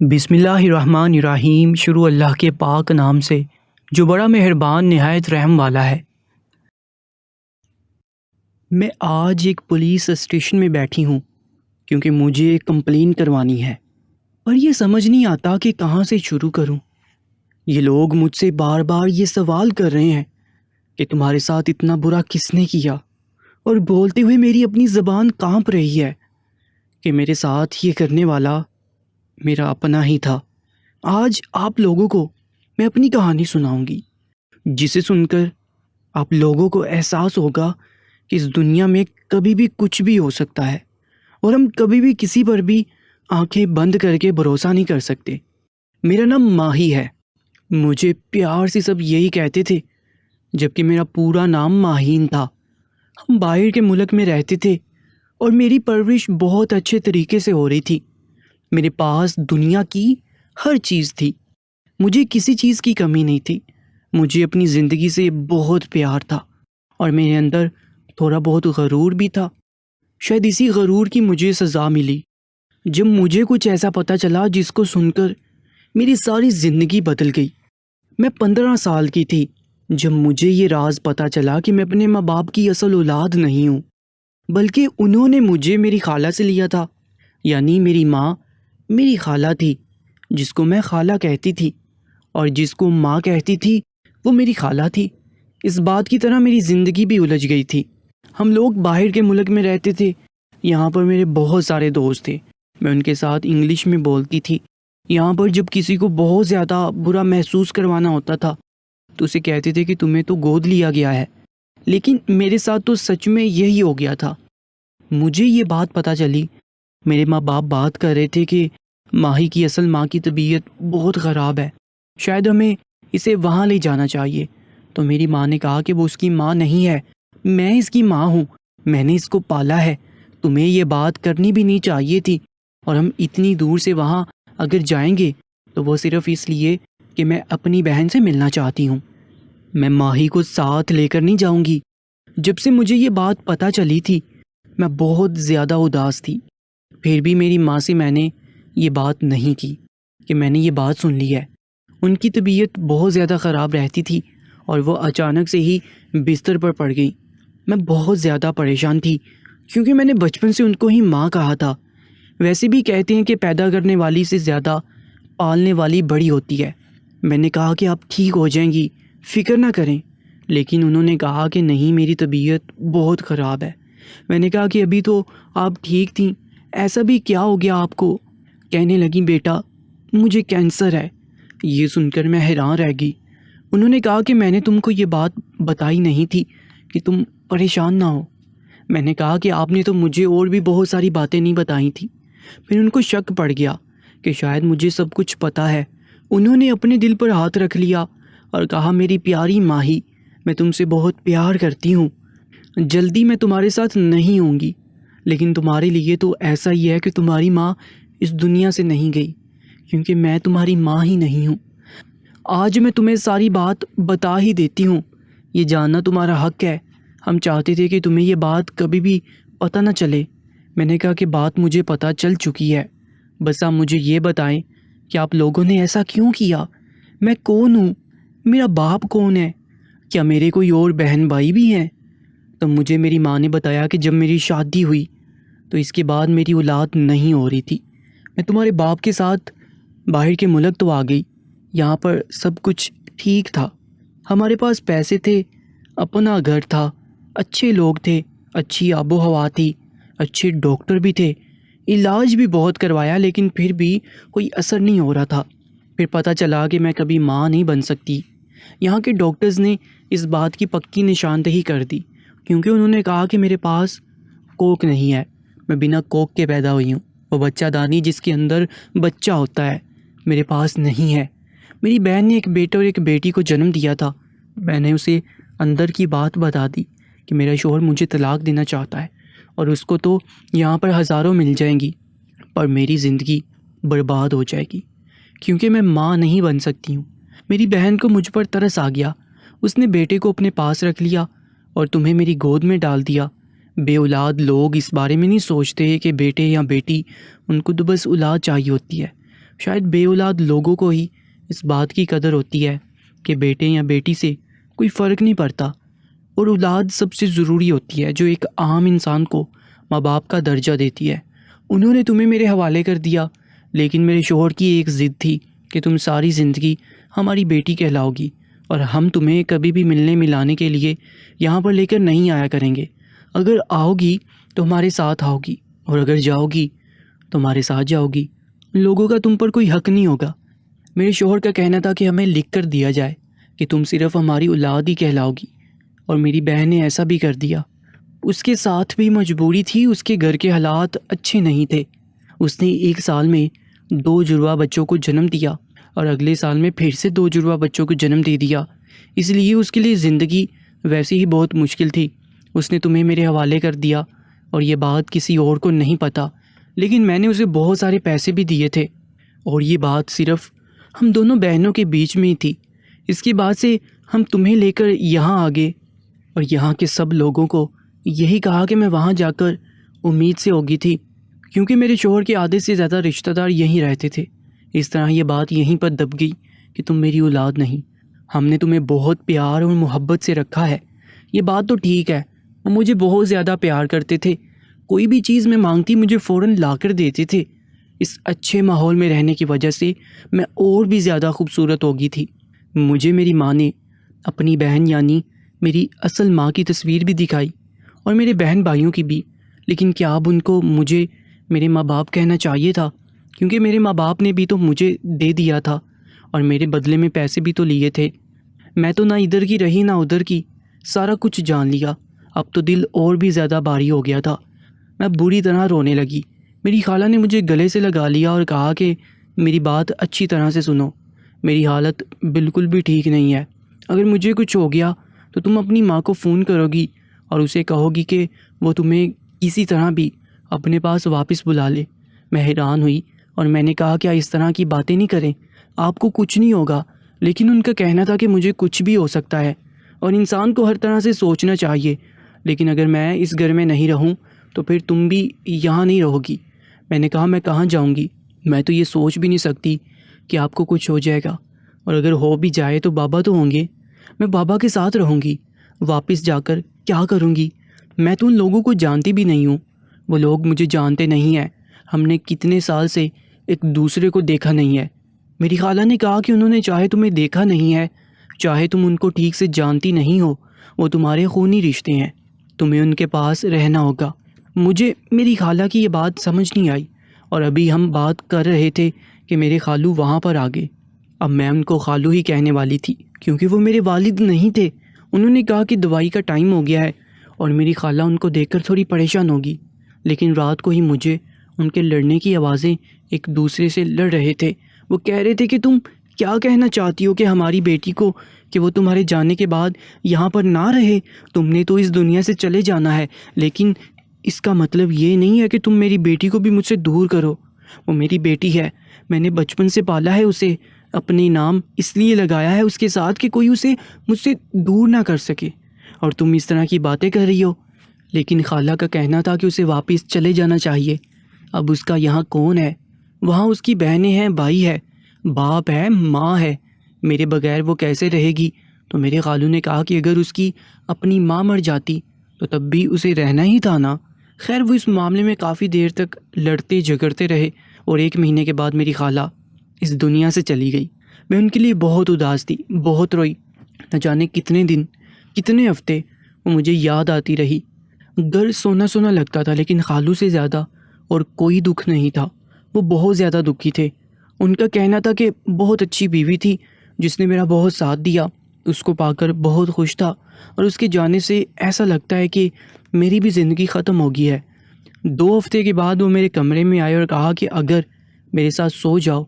بسم اللہ الرحمن الرحیم۔ شروع اللہ کے پاک نام سے جو بڑا مہربان نہایت رحم والا ہے۔ میں آج ایک پولیس اسٹیشن میں بیٹھی ہوں کیونکہ مجھے ایک کمپلین کروانی ہے، اور یہ سمجھ نہیں آتا کہ کہاں سے شروع کروں۔ یہ لوگ مجھ سے بار بار یہ سوال کر رہے ہیں کہ تمہارے ساتھ اتنا برا کس نے کیا، اور بولتے ہوئے میری اپنی زبان کانپ رہی ہے کہ میرے ساتھ یہ کرنے والا میرا اپنا ہی تھا۔ آج آپ لوگوں کو میں اپنی کہانی سناؤں گی، جسے سن کر آپ لوگوں کو احساس ہوگا کہ اس دنیا میں کبھی بھی کچھ بھی ہو سکتا ہے، اور ہم کبھی بھی کسی پر بھی آنکھیں بند کر کے بھروسہ نہیں کر سکتے۔ میرا نام ماہی ہے، مجھے پیار سے سب یہی کہتے تھے، جبکہ میرا پورا نام ماہین تھا۔ ہم باہر کے ملک میں رہتے تھے اور میری پرورش بہت اچھے طریقے سے ہو رہی تھی۔ میرے پاس دنیا کی ہر چیز تھی، مجھے کسی چیز کی کمی نہیں تھی۔ مجھے اپنی زندگی سے بہت پیار تھا، اور میرے اندر تھوڑا بہت غرور بھی تھا۔ شاید اسی غرور کی مجھے سزا ملی جب مجھے کچھ ایسا پتہ چلا جس کو سن کر میری ساری زندگی بدل گئی۔ میں 15 سال کی تھی جب مجھے یہ راز پتہ چلا کہ میں اپنے ماں باپ کی اصل اولاد نہیں ہوں، بلکہ انہوں نے مجھے میری خالہ سے لیا تھا۔ یعنی میری ماں میری خالہ تھی، جس کو میں خالہ کہتی تھی، اور جس کو ماں کہتی تھی وہ میری خالہ تھی۔ اس بات کی طرح میری زندگی بھی الجھ گئی تھی۔ ہم لوگ باہر کے ملک میں رہتے تھے، یہاں پر میرے بہت سارے دوست تھے، میں ان کے ساتھ انگلش میں بولتی تھی۔ یہاں پر جب کسی کو بہت زیادہ برا محسوس کروانا ہوتا تھا تو اسے کہتے تھے کہ تمہیں تو گود لیا گیا ہے، لیکن میرے ساتھ تو سچ میں یہی ہو گیا تھا۔ مجھے یہ بات پتہ چلی، میرے ماں باپ بات کر رہے تھے کہ ماہی کی اصل ماں کی طبیعت بہت خراب ہے، شاید ہمیں اسے وہاں لے جانا چاہیے۔ تو میری ماں نے کہا کہ وہ اس کی ماں نہیں ہے، میں اس کی ماں ہوں، میں نے اس کو پالا ہے، تمہیں یہ بات کرنی بھی نہیں چاہیے تھی، اور ہم اتنی دور سے وہاں اگر جائیں گے تو وہ صرف اس لیے کہ میں اپنی بہن سے ملنا چاہتی ہوں، میں ماہی کو ساتھ لے کر نہیں جاؤں گی۔ جب سے مجھے یہ بات پتہ چلی تھی میں بہت زیادہ اداس تھی، پھر بھی میری ماں سے میں نے یہ بات نہیں کی کہ میں نے یہ بات سن لی ہے۔ ان کی طبیعت بہت زیادہ خراب رہتی تھی اور وہ اچانک سے ہی بستر پر پڑ گئی۔ میں بہت زیادہ پریشان تھی کیونکہ میں نے بچپن سے ان کو ہی ماں کہا تھا۔ ویسے بھی کہتے ہیں کہ پیدا کرنے والی سے زیادہ پالنے والی بڑی ہوتی ہے۔ میں نے کہا کہ آپ ٹھیک ہو جائیں گی، فکر نہ کریں، لیکن انہوں نے کہا کہ نہیں، میری طبیعت بہت خراب ہے۔ میں نے کہا کہ ابھی تو آپ ٹھیک تھیں، ایسا بھی کیا ہو گیا آپ کو؟ کہنے لگیں بیٹا مجھے کینسر ہے۔ یہ سن کر میں حیران رہ گئی۔ انہوں نے کہا کہ میں نے تم کو یہ بات بتائی نہیں تھی کہ تم پریشان نہ ہو۔ میں نے کہا کہ آپ نے تو مجھے اور بھی بہت ساری باتیں نہیں بتائی تھیں۔ پھر ان کو شک پڑ گیا کہ شاید مجھے سب کچھ پتہ ہے۔ انہوں نے اپنے دل پر ہاتھ رکھ لیا اور کہا میری پیاری ماہی، میں تم سے بہت پیار کرتی ہوں، جلدی میں تمہارے ساتھ نہیں ہوں گی، لیکن تمہارے لیے تو ایسا ہی ہے کہ تمہاری ماں اس دنیا سے نہیں گئی، کیونکہ میں تمہاری ماں ہی نہیں ہوں۔ آج میں تمہیں ساری بات بتا ہی دیتی ہوں، یہ جاننا تمہارا حق ہے۔ ہم چاہتے تھے کہ تمہیں یہ بات کبھی بھی پتہ نہ چلے۔ میں نے کہا کہ بات مجھے پتہ چل چکی ہے، بس آپ مجھے یہ بتائیں کہ آپ لوگوں نے ایسا کیوں کیا؟ میں کون ہوں؟ میرا باپ کون ہے؟ کیا میرے کوئی اور بہن بھائی بھی ہیں؟ تو مجھے میری ماں نے بتایا کہ جب میری شادی ہوئی تو اس کے بعد میری اولاد نہیں ہو رہی تھی۔ میں تمہارے باپ کے ساتھ باہر کے ملک تو آ گئی، یہاں پر سب کچھ ٹھیک تھا، ہمارے پاس پیسے تھے، اپنا گھر تھا، اچھے لوگ تھے، اچھی آب و ہوا تھی، اچھے ڈاکٹر بھی تھے، علاج بھی بہت کروایا، لیکن پھر بھی کوئی اثر نہیں ہو رہا تھا۔ پھر پتہ چلا کہ میں کبھی ماں نہیں بن سکتی۔ یہاں کے ڈاکٹرز نے اس بات کی پکی نشاندہی کر دی، کیونکہ انہوں نے کہا کہ میرے پاس کوک نہیں ہے، میں بنا کوک کے پیدا ہوئی ہوں، وہ بچہ دانی جس کے اندر بچہ ہوتا ہے میرے پاس نہیں ہے۔ میری بہن نے ایک بیٹے اور ایک بیٹی کو جنم دیا تھا۔ میں نے اسے اندر کی بات بتا دی کہ میرا شوہر مجھے طلاق دینا چاہتا ہے، اور اس کو تو یہاں پر ہزاروں مل جائیں گی، پر میری زندگی برباد ہو جائے گی کیونکہ میں ماں نہیں بن سکتی ہوں۔ میری بہن کو مجھ پر ترس آ گیا، اس نے بیٹے کو اپنے پاس رکھ لیا اور تمہیں میری گود میں ڈال دیا۔ بے اولاد لوگ اس بارے میں نہیں سوچتے کہ بیٹے یا بیٹی، ان کو تو بس اولاد چاہیے ہوتی ہے۔ شاید بے اولاد لوگوں کو ہی اس بات کی قدر ہوتی ہے کہ بیٹے یا بیٹی سے کوئی فرق نہیں پڑتا، اور اولاد سب سے ضروری ہوتی ہے جو ایک عام انسان کو ماں باپ کا درجہ دیتی ہے۔ انہوں نے تمہیں میرے حوالے کر دیا، لیکن میرے شوہر کی ایک ضد تھی کہ تم ساری زندگی ہماری بیٹی کہلاؤ گی، اور ہم تمہیں کبھی بھی ملنے ملانے کے لیے یہاں پر لے کر نہیں آیا کریں گے۔ اگر آؤ گی تو ہمارے ساتھ آؤ گی، اور اگر جاؤ گی تو ہمارے ساتھ جاؤ گی۔ لوگوں کا تم پر کوئی حق نہیں ہوگا۔ میرے شوہر کا کہنا تھا کہ ہمیں لکھ کر دیا جائے کہ تم صرف ہماری اولاد ہی کہلاؤ گی، اور میری بہن نے ایسا بھی کر دیا۔ اس کے ساتھ بھی مجبوری تھی، اس کے گھر کے حالات اچھے نہیں تھے۔ اس نے 1 سال میں 2 جڑواں بچوں کو جنم دیا، اور اگلے سال میں پھر سے 2 جڑواں بچوں کو جنم دے دیا۔ اس لیے اس کے لیے زندگی ویسے ہی بہت مشکل تھی۔ اس نے تمہیں میرے حوالے کر دیا، اور یہ بات کسی اور کو نہیں پتہ، لیکن میں نے اسے بہت سارے پیسے بھی دیے تھے، اور یہ بات صرف ہم دونوں بہنوں کے بیچ میں ہی تھی۔ اس کے بعد سے ہم تمہیں لے کر یہاں آ گئے، اور یہاں کے سب لوگوں کو یہی کہا کہ میں وہاں جا کر امید سے ہوگی تھی، کیونکہ میرے شوہر کے آدھے سے زیادہ رشتہ دار یہیں رہتے تھے۔ اس طرح یہ بات یہیں پر دب گئی کہ تم میری اولاد نہیں۔ ہم نے تمہیں بہت پیار اور محبت سے رکھا ہے، یہ بات تو ٹھیک ہے، وہ مجھے بہت زیادہ پیار کرتے تھے، کوئی بھی چیز میں مانگتی مجھے فوراً لا کر دیتے تھے۔ اس اچھے ماحول میں رہنے کی وجہ سے میں اور بھی زیادہ خوبصورت ہو گئی تھی۔ مجھے میری ماں نے اپنی بہن یعنی میری اصل ماں کی تصویر بھی دکھائی، اور میرے بہن بھائیوں کی بھی، لیکن کیا اب ان کو مجھے میرے ماں باپ کہنا چاہیے تھا؟ کیونکہ میرے ماں باپ نے بھی تو مجھے دے دیا تھا، اور میرے بدلے میں پیسے بھی تو لیے تھے۔ میں تو نہ ادھر کی رہی نہ ادھر کی، سارا کچھ جان لیا۔ اب تو دل اور بھی زیادہ بھاری ہو گیا تھا۔ میں بری طرح رونے لگی۔ میری خالہ نے مجھے گلے سے لگا لیا اور کہا کہ میری بات اچھی طرح سے سنو، میری حالت بالکل بھی ٹھیک نہیں ہے۔ اگر مجھے کچھ ہو گیا تو تم اپنی ماں کو فون کرو گی اور اسے کہو گی کہ وہ تمہیں کسی طرح بھی اپنے پاس واپس بلا لے۔ میں حیران ہوئی اور میں نے کہا کیا اس طرح کی باتیں نہیں کریں، آپ کو کچھ نہیں ہوگا۔ لیکن ان کا کہنا تھا کہ مجھے کچھ بھی ہو سکتا ہے، اور انسان کو ہر طرح سے سوچنا چاہیے، لیکن اگر میں اس گھر میں نہیں رہوں تو پھر تم بھی یہاں نہیں رہو گی۔ میں نے کہا میں کہاں جاؤں گی، میں تو یہ سوچ بھی نہیں سکتی کہ آپ کو کچھ ہو جائے گا، اور اگر ہو بھی جائے تو بابا تو ہوں گے، میں بابا کے ساتھ رہوں گی۔ واپس جا کر کیا کروں گی؟ میں تو ان لوگوں کو جانتی بھی نہیں ہوں، وہ لوگ مجھے جانتے نہیں ہیں، ہم نے کتنے سال سے ایک دوسرے کو دیکھا نہیں ہے۔ میری خالہ نے کہا کہ انہوں نے چاہے تمہیں دیکھا نہیں ہے، چاہے تم ان کو ٹھیک سے جانتی نہیں ہو، وہ تمہارے خونی رشتے ہیں، تمہیں ان کے پاس رہنا ہوگا۔ مجھے میری خالہ کی یہ بات سمجھ نہیں آئی، اور ابھی ہم بات کر رہے تھے کہ میرے خالو وہاں پر آ گئے۔ اب میں ان کو خالو ہی کہنے والی تھی کیونکہ وہ میرے والد نہیں تھے۔ انہوں نے کہا کہ دوائی کا ٹائم ہو گیا ہے، اور میری خالہ ان کو دیکھ کر تھوڑی پریشان ہوگی، لیکن رات کو ہی مجھے ان کے لڑنے کی آوازیں ایک دوسرے سے لڑ رہے تھے۔ وہ کہہ رہے تھے کہ تم کیا کہنا چاہتی ہو کہ ہماری بیٹی کو کہ وہ تمہارے جانے کے بعد یہاں پر نہ رہے، تم نے تو اس دنیا سے چلے جانا ہے، لیکن اس کا مطلب یہ نہیں ہے کہ تم میری بیٹی کو بھی مجھ سے دور کرو۔ وہ میری بیٹی ہے، میں نے بچپن سے پالا ہے اسے، اپنے نام اس لیے لگایا ہے اس کے ساتھ کہ کوئی اسے مجھ سے دور نہ کر سکے، اور تم اس طرح کی باتیں کر رہی ہو۔ لیکن خالہ کا کہنا تھا کہ اسے واپس چلے جانا چاہیے۔ اب اس کا یہاں کون ہے؟ وہاں اس کی بہنیں ہیں، بھائی ہے، باپ ہے، ماں ہے، میرے بغیر وہ کیسے رہے گی؟ تو میرے خالو نے کہا کہ اگر اس کی اپنی ماں مر جاتی تو تب بھی اسے رہنا ہی تھا نا۔ خیر وہ اس معاملے میں کافی دیر تک لڑتے جھگڑتے رہے، اور 1 مہینے کے بعد میری خالہ اس دنیا سے چلی گئی۔ میں ان کے لیے بہت اداس تھی، بہت روئی، نہ جانے کتنے دن، کتنے ہفتے وہ مجھے یاد آتی رہی۔ گھر سونا سونا لگتا تھا، لیکن خالو سے زیادہ اور کوئی دکھ نہیں تھا۔ وہ بہت زیادہ دکھی تھے۔ ان کا کہنا تھا کہ بہت اچھی بیوی تھی جس نے میرا بہت ساتھ دیا، اس کو پا کر بہت خوش تھا، اور اس کے جانے سے ایسا لگتا ہے کہ میری بھی زندگی ختم ہو گئی ہے۔ 2 ہفتے کے بعد وہ میرے کمرے میں آئے اور کہا کہ اگر میرے ساتھ سو جاؤ،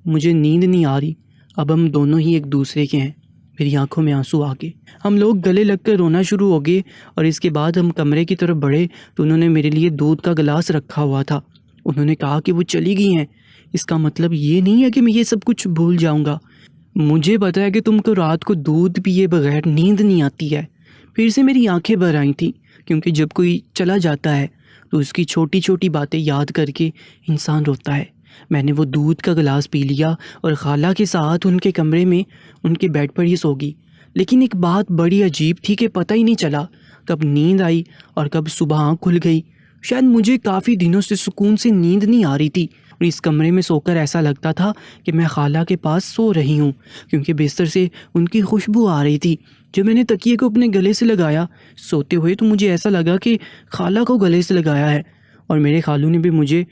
مجھے نیند نہیں آ رہی، اب ہم دونوں ہی ایک دوسرے کے ہیں۔ میری آنکھوں میں آنسو آ گئے، ہم لوگ گلے لگ کر رونا شروع ہو گئے، اور اس کے بعد ہم کمرے کی طرف بڑھے تو انہوں نے میرے لیے دودھ کا گلاس رکھا ہوا تھا۔ انہوں نے کہا کہ وہ چلی گئی ہیں، اس کا مطلب یہ نہیں ہے کہ میں یہ سب کچھ بھول جاؤں گا۔ مجھے پتا ہے کہ تم کو رات کو دودھ پیے بغیر نیند نہیں آتی ہے۔ پھر سے میری آنکھیں بھر آئی تھیں، کیونکہ جب کوئی چلا جاتا ہے تو اس کی چھوٹی چھوٹی باتیں یاد کر کے انسان روتا ہے۔ میں نے وہ دودھ کا گلاس پی لیا اور خالہ کے ساتھ ان کے کمرے میں ان کے بیڈ پر ہی سو گئی۔ لیکن ایک بات بڑی عجیب تھی کہ پتہ ہی نہیں چلا کب نیند آئی اور کب صبح آنکھ کھل گئی۔ شاید مجھے کافی دنوں سے سکون سے نیند نہیں آ رہی تھی اور اس کمرے میں سو کر ایسا لگتا تھا کہ میں خالہ کے پاس سو رہی ہوں، کیونکہ بستر سے ان کی خوشبو آ رہی تھی۔ جب میں نے تکیے کو اپنے گلے سے لگایا سوتے ہوئے تو مجھے ایسا لگا کہ خالہ کو گلے سے لگایا ہے، اور میرے خالو نے بھی مجھے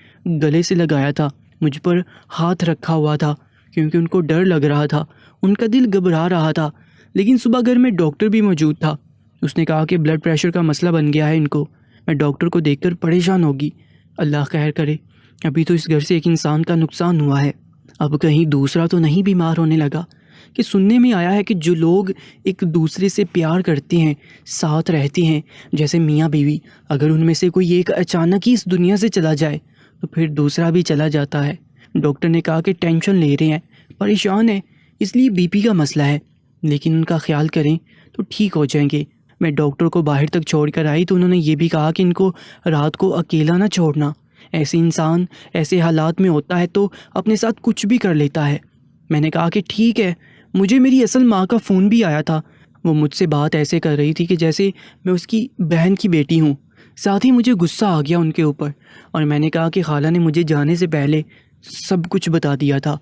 گلے سے لگایا تھا، مجھ پر ہاتھ رکھا ہوا تھا کیونکہ ان کو ڈر لگ رہا تھا، ان کا دل گھبرا رہا تھا۔ لیکن صبح گھر میں ڈاکٹر بھی موجود تھا۔ اس نے کہا کہ بلڈ پریشر کا مسئلہ بن گیا ہے ان کو۔ میں ڈاکٹر کو دیکھ کر پریشان ہوگی۔ اللہ خیر کرے، ابھی تو اس گھر سے ایک انسان کا نقصان ہوا ہے، اب کہیں دوسرا تو نہیں بیمار ہونے لگا۔ کہ سننے میں آیا ہے کہ جو لوگ ایک دوسرے سے پیار کرتے ہیں، ساتھ رہتے ہیں، جیسے میاں بیوی، اگر ان میں سے کوئی ایک اچانک ہی اس دنیا سے چلا جائے تو پھر دوسرا بھی چلا جاتا ہے۔ ڈاکٹر نے کہا کہ ٹینشن لے رہے ہیں، پریشان ہیں، اس لیے بی پی کا مسئلہ ہے، لیکن ان کا خیال کریں تو ٹھیک ہو جائیں گے۔ میں ڈاکٹر کو باہر تک چھوڑ کر آئی تو انہوں نے یہ بھی کہا کہ ان کو رات کو اکیلا نہ چھوڑنا، ایسے انسان ایسے حالات میں ہوتا ہے تو اپنے ساتھ کچھ بھی کر لیتا ہے۔ میں نے کہا کہ ٹھیک ہے۔ مجھے میری اصل ماں کا فون بھی آیا تھا، وہ مجھ سے بات ایسے کر رہی تھی کہ جیسے میں اس کی بہن کی بیٹی ہوں۔ ساتھ ہی مجھے غصہ آ گیا ان کے اوپر، اور میں نے کہا کہ خالہ نے مجھے جانے سے پہلے سب کچھ بتا دیا تھا،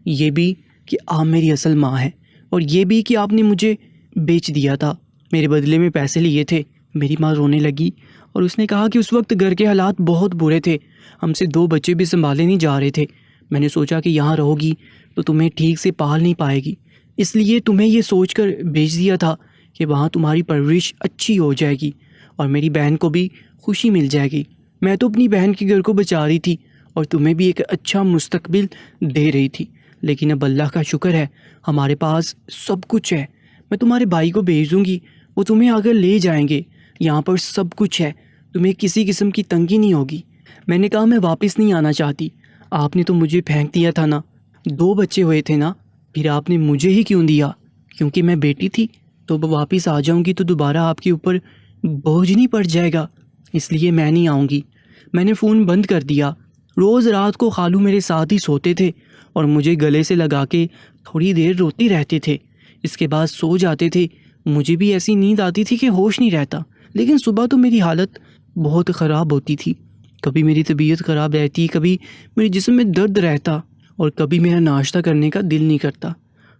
یہ بھی کہ آپ میری اصل ماں ہیں، اور یہ بھی کہ آپ نے مجھے بیچ دیا تھا، میرے بدلے میں پیسے لیے تھے۔ میری ماں رونے لگی اور اس نے کہا کہ اس وقت گھر کے حالات بہت برے تھے، ہم سے 2 بچے بھی سنبھالے نہیں جا رہے تھے۔ میں نے سوچا کہ یہاں رہو گی تو تمہیں ٹھیک سے پال نہیں پائے گی، اس لیے تمہیں یہ سوچ کر بھیج دیا تھا کہ وہاں تمہاری پرورش اچھی ہو جائے گی اور میری بہن کو بھی خوشی مل جائے گی۔ میں تو اپنی بہن کے گھر کو بچا رہی تھی اور تمہیں بھی ایک اچھا مستقبل دے رہی تھی، لیکن اب اللہ کا شکر ہے ہمارے پاس سب کچھ ہے۔ میں تمہارے بھائی کو بھیج دوں گی، وہ تمہیں آگر لے جائیں گے، یہاں پر سب کچھ ہے، تمہیں کسی قسم کی تنگی نہیں ہوگی۔ میں نے کہا میں واپس نہیں آنا چاہتی، آپ نے تو مجھے پھینک دیا تھا نا، 2 بچے ہوئے تھے نا، پھر آپ نے مجھے ہی کیوں دیا؟ کیونکہ میں بیٹی تھی، تو اب واپس آ جاؤں گی تو دوبارہ آپ کے اوپر بوجھ نہیں پڑ جائے گا، اس لیے میں نہیں آؤں گی۔ میں نے فون بند کر دیا۔ روز رات کو خالو میرے ساتھ ہی سوتے تھے اور مجھے گلے سے لگا کے تھوڑی دیر روتے رہتے تھے، اس کے بعد سو جاتے تھے۔ مجھے بھی ایسی نیند آتی تھی کہ ہوش نہیں رہتا، لیکن صبح تو میری حالت بہت خراب ہوتی تھی، کبھی میری طبیعت خراب رہتی، کبھی میرے جسم میں درد رہتا، اور کبھی میرا ناشتہ کرنے کا دل نہیں کرتا،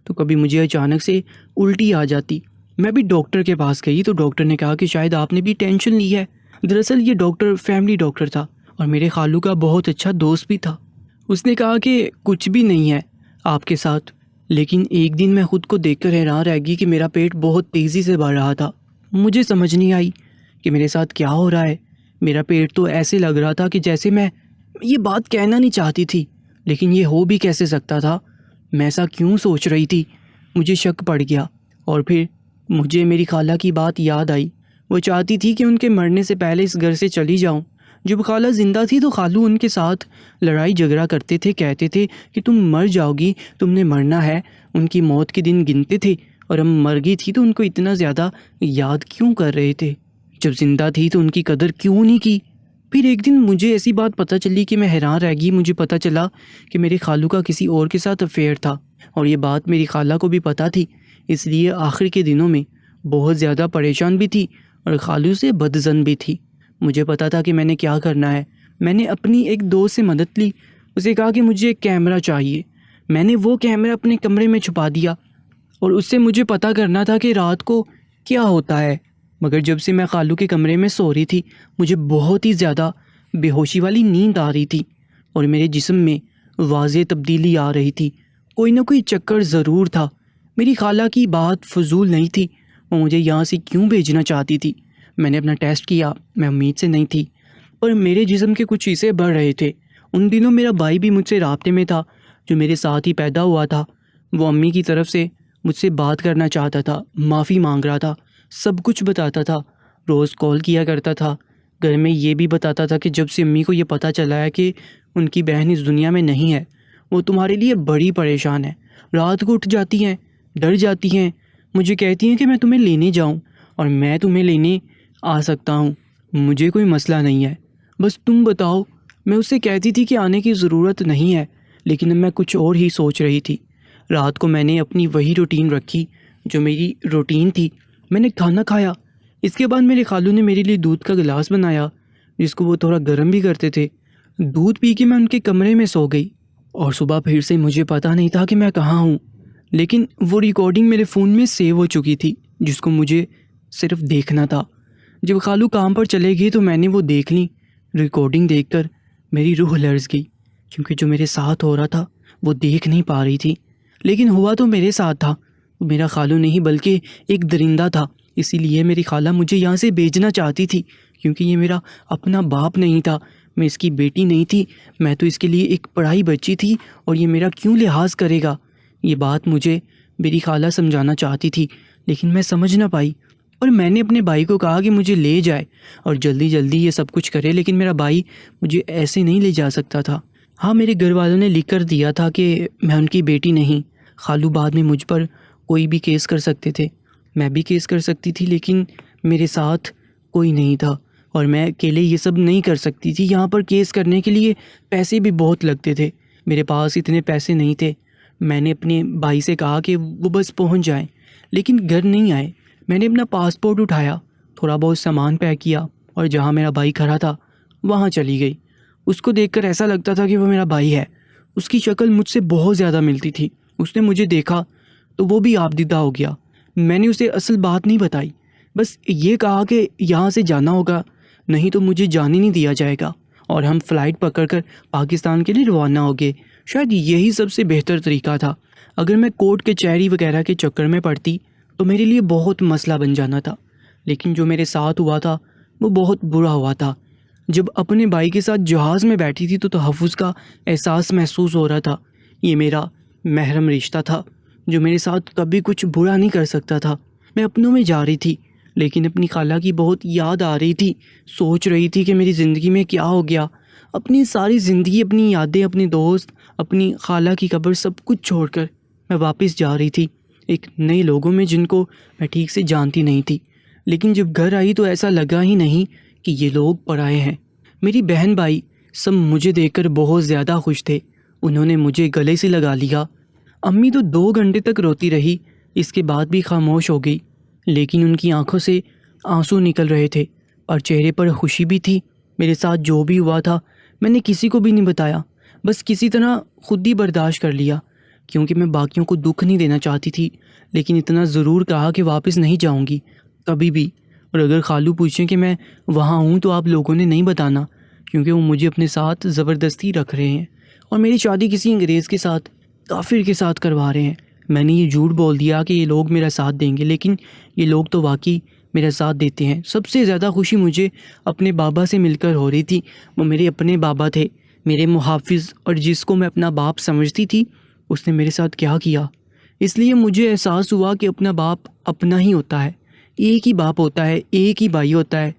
تو کبھی مجھے اچانک سے الٹی آ جاتی۔ میں بھی ڈاکٹر کے پاس گئی تو ڈاکٹر نے کہا کہ شاید آپ نے بھی ٹینشن لی ہے۔ دراصل یہ ڈاکٹر فیملی ڈاکٹر تھا اور میرے خالو کا بہت اچھا دوست بھی تھا۔ اس نے کہا کہ کچھ بھی نہیں ہے آپ کے ساتھ، لیکن ایک دن میں خود کو دیکھ کر حیران رہ گئی کہ میرا پیٹ بہت تیزی سے بڑھ رہا تھا۔ مجھے سمجھ نہیں آئی کہ میرے ساتھ کیا ہو رہا ہے۔ میرا پیٹ تو ایسے لگ رہا تھا کہ جیسے میں یہ بات کہنا نہیں چاہتی تھی، لیکن یہ ہو بھی کیسے سکتا تھا؟ میں ایسا کیوں سوچ رہی تھی؟ مجھے شک پڑ گیا، اور پھر مجھے میری خالہ کی بات یاد آئی۔ وہ چاہتی تھی کہ ان کے مرنے سے پہلے اس گھر سے چلی جاؤں۔ جب خالہ زندہ تھی تو خالو ان کے ساتھ لڑائی جھگڑا کرتے تھے، کہتے تھے کہ تم مر جاؤ گی، تم نے مرنا ہے، ان کی موت کے دن گنتے تھے، اور ہم مر گئی تھی تو ان کو اتنا زیادہ یاد کیوں کر رہے تھے؟ جب زندہ تھی تو ان کی قدر کیوں نہیں کی؟ پھر ایک دن مجھے ایسی بات پتہ چلی کہ میں حیران رہ گئی۔ مجھے پتہ چلا کہ میرے خالو کا کسی اور کے ساتھ افیئر تھا، اور یہ بات میری خالہ کو بھی پتہ تھی، اس لیے آخر کے دنوں میں بہت زیادہ پریشان بھی تھی اور خالو سے بدظن بھی تھی۔ مجھے پتا تھا کہ میں نے کیا کرنا ہے۔ میں نے اپنی ایک دوست سے مدد لی، اسے کہا کہ مجھے ایک کیمرہ چاہیے۔ میں نے وہ کیمرہ اپنے کمرے میں چھپا دیا اور اس سے مجھے پتہ کرنا تھا کہ رات کو کیا ہوتا ہے۔ مگر جب سے میں خالو کے کمرے میں سو رہی تھی مجھے بہت ہی زیادہ بے ہوشی والی نیند آ رہی تھی اور میرے جسم میں واضح تبدیلی آ رہی تھی، کوئی نہ کوئی چکر ضرور تھا۔ میری خالہ کی بات فضول نہیں تھی، وہ مجھے یہاں سے کیوں بھیجنا چاہتی تھی؟ میں نے اپنا ٹیسٹ کیا، میں امید سے نہیں تھی، پر میرے جسم کے کچھ حصے بڑھ رہے تھے۔ ان دنوں میرا بھائی بھی مجھ سے رابطے میں تھا، جو میرے ساتھ ہی پیدا ہوا تھا۔ وہ امی کی طرف سے مجھ سے بات کرنا چاہتا تھا، معافی مانگ رہا تھا، سب کچھ بتاتا تھا، روز کال کیا کرتا تھا۔ گھر میں یہ بھی بتاتا تھا کہ جب سے امی کو یہ پتہ چلا ہے کہ ان کی بہن اس دنیا میں نہیں ہے، وہ تمہارے لیے بڑی پریشان ہے، رات کو اٹھ جاتی ہیں، ڈر جاتی ہیں، مجھے کہتی ہیں کہ میں تمہیں لینے جاؤں، اور میں تمہیں لینے آ سکتا ہوں، مجھے کوئی مسئلہ نہیں ہے، بس تم بتاؤ۔ میں اس سے کہتی تھی کہ آنے کی ضرورت نہیں ہے، لیکن اب میں کچھ اور ہی سوچ رہی تھی۔ رات کو میں نے اپنی وہی روٹین رکھی جو میری روٹین تھی۔ میں نے کھانا کھایا، اس کے بعد میرے خالو نے میرے لیے دودھ کا گلاس بنایا جس کو وہ تھوڑا گرم بھی کرتے تھے۔ دودھ پی کے میں ان کے کمرے میں سو گئی، اور صبح پھر سے مجھے پتہ نہیں تھا کہ میں کہاں ہوں، لیکن وہ ریکارڈنگ میرے فون میں سیو ہو چکی تھی جس کو مجھے صرف دیکھنا تھا۔ جب خالو کام پر چلے گئے تو میں نے وہ دیکھ لی۔ ریکارڈنگ دیکھ کر میری روح لرز گئی، کیونکہ جو میرے ساتھ ہو رہا تھا وہ دیکھ نہیں پا رہی تھی، لیکن ہوا تو میرے ساتھ تھا۔ وہ میرا خالو نہیں بلکہ ایک درندہ تھا، اسی لیے میری خالہ مجھے یہاں سے بھیجنا چاہتی تھی، کیونکہ یہ میرا اپنا باپ نہیں تھا، میں اس کی بیٹی نہیں تھی، میں تو اس کے لیے ایک پڑھائی بچی تھی، اور یہ میرا کیوں لحاظ کرے گا؟ یہ بات مجھے میری خالہ سمجھانا چاہتی تھی، لیکن میں سمجھ نہ پائی، اور میں نے اپنے بھائی کو کہا کہ مجھے لے جائے اور جلدی جلدی یہ سب کچھ کرے، لیکن میرا بھائی مجھے ایسے نہیں لے جا سکتا تھا۔ ہاں، میرے گھر والوں نے لکھ کر دیا تھا کہ میں ان کی بیٹی نہیں۔ خالو بعد میں مجھ پر کوئی بھی کیس کر سکتے تھے، میں بھی کیس کر سکتی تھی، لیکن میرے ساتھ کوئی نہیں تھا، اور میں اکیلے یہ سب نہیں کر سکتی تھی۔ یہاں پر کیس کرنے کے لیے پیسے بھی بہت لگتے تھے، میرے پاس اتنے پیسے نہیں تھے۔ میں نے اپنے بھائی سے کہا کہ وہ بس پہنچ جائیں، لیکن گھر نہیں آئے۔ میں نے اپنا پاسپورٹ اٹھایا، تھوڑا بہت سامان پیک کیا، اور جہاں میرا بھائی کھڑا تھا وہاں چلی گئی۔ اس کو دیکھ کر ایسا لگتا تھا کہ وہ میرا بھائی ہے، اس کی شکل مجھ سے بہت زیادہ ملتی تھی۔ اس نے مجھے دیکھا تو وہ بھی آبدیدہ ہو گیا۔ میں نے اسے اصل بات نہیں بتائی، بس یہ کہا کہ یہاں سے جانا ہوگا، نہیں تو مجھے جانے نہیں دیا جائے گا، اور ہم فلائٹ پکڑ کر پاکستان کے لیے روانہ ہو گئے۔ شاید یہی سب سے بہتر طریقہ تھا۔ اگر میں کورٹ کچہری وغیرہ کے چکر میں پڑتی تو میرے لیے بہت مسئلہ بن جانا تھا، لیکن جو میرے ساتھ ہوا تھا وہ بہت برا ہوا تھا۔ جب اپنے بھائی کے ساتھ جہاز میں بیٹھی تھی تو تحفظ کا احساس محسوس ہو رہا تھا۔ یہ میرا محرم رشتہ تھا جو میرے ساتھ کبھی کچھ برا نہیں کر سکتا تھا۔ میں اپنوں میں جا رہی تھی، لیکن اپنی خالہ کی بہت یاد آ رہی تھی، سوچ رہی تھی کہ میری زندگی میں کیا ہو گیا۔ اپنی ساری زندگی، اپنی یادیں، اپنے دوست، اپنی خالہ کی قبر، سب کچھ چھوڑ کر میں واپس جا رہی تھی ایک نئے لوگوں میں جن کو میں ٹھیک سے جانتی نہیں تھی۔ لیکن جب گھر آئی تو ایسا لگا ہی نہیں کہ یہ لوگ پرائے ہیں۔ میری بہن بھائی سب مجھے دیکھ کر بہت زیادہ خوش تھے، انہوں نے مجھے گلے سے لگا لیا۔ امی تو 2 گھنٹے تک روتی رہی، اس کے بعد بھی خاموش ہو گئی، لیکن ان کی آنکھوں سے آنسو نکل رہے تھے اور چہرے پر خوشی بھی تھی۔ میرے ساتھ جو بھی ہوا تھا میں نے کسی کو بھی نہیں بتایا، بس کسی طرح خود ہی برداشت کر لیا، کیونکہ میں باقیوں کو دکھ نہیں دینا چاہتی تھی، لیکن اتنا ضرور کہا کہ واپس نہیں جاؤں گی کبھی بھی، اور اگر خالو پوچھیں کہ میں وہاں ہوں تو آپ لوگوں نے نہیں بتانا، کیونکہ وہ مجھے اپنے ساتھ زبردستی رکھ رہے ہیں اور میری شادی کسی انگریز کے ساتھ، کافر کے ساتھ کروا رہے ہیں۔ میں نے یہ جھوٹ بول دیا کہ یہ لوگ میرا ساتھ دیں گے، لیکن یہ لوگ تو واقعی میرا ساتھ دیتے ہیں۔ سب سے زیادہ خوشی مجھے اپنے بابا سے مل کر ہو رہی تھی۔ وہ میرے اپنے بابا تھے، میرے محافظ، اور جس کو میں اپنا باپ سمجھتی تھی اس نے میرے ساتھ کیا کیا۔ اس لیے مجھے احساس ہوا کہ اپنا باپ اپنا ہی ہوتا ہے، ایک ہی باپ ہوتا ہے، ایک ہی بھائی ہوتا ہے۔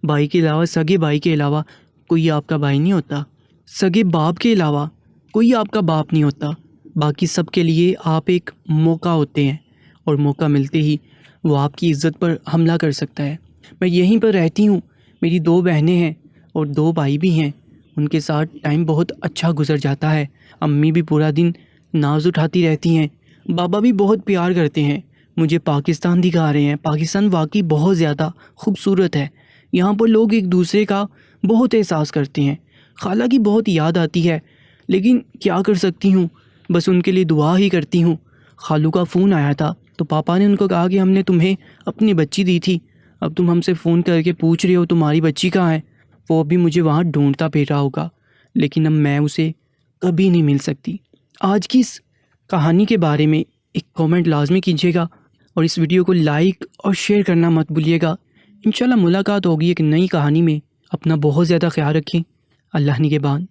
بھائی کے علاوہ، سگے بھائی کے علاوہ کوئی آپ کا بھائی نہیں ہوتا، سگے باپ کے علاوہ کوئی آپ کا باپ نہیں ہوتا۔ باقی سب کے لیے آپ ایک موقع ہوتے ہیں، اور موقع ملتے ہی وہ آپ کی عزت پر حملہ کر سکتا ہے۔ میں یہیں پر رہتی ہوں، میری 2 بہنیں ہیں اور 2 بھائی بھی ہیں، ان کے ساتھ ٹائم بہت اچھا گزر جاتا ہے۔ امی بھی پورا دن ناز اٹھاتی رہتی ہیں، بابا بھی بہت پیار کرتے ہیں، مجھے پاکستان دکھا رہے ہیں۔ پاکستان واقعی بہت زیادہ خوبصورت ہے، یہاں پر لوگ ایک دوسرے کا بہت احساس کرتے ہیں۔ خالہ کی بہت یاد آتی ہے، لیکن کیا کر سکتی ہوں، بس ان کے لیے دعا ہی کرتی ہوں۔ خالو کا فون آیا تھا تو پاپا نے ان کو کہا کہ ہم نے تمہیں اپنی بچی دی تھی، اب تم ہم سے فون کر کے پوچھ رہے ہو تمہاری بچی کہاں ہے۔ وہ ابھی مجھے وہاں ڈھونڈتا پھر رہا ہوگا، لیکن اب میں اسے کبھی نہیں مل سکتی۔ آج کی اس کہانی کے بارے میں ایک کامنٹ لازمی کیجیے گا، اور اس ویڈیو کو لائک اور شیئر کرنا مت بھولیے گا۔ انشاءاللہ ملاقات ہوگی ایک نئی کہانی میں۔ اپنا بہت زیادہ خیال رکھیں۔ اللہ نگہبان۔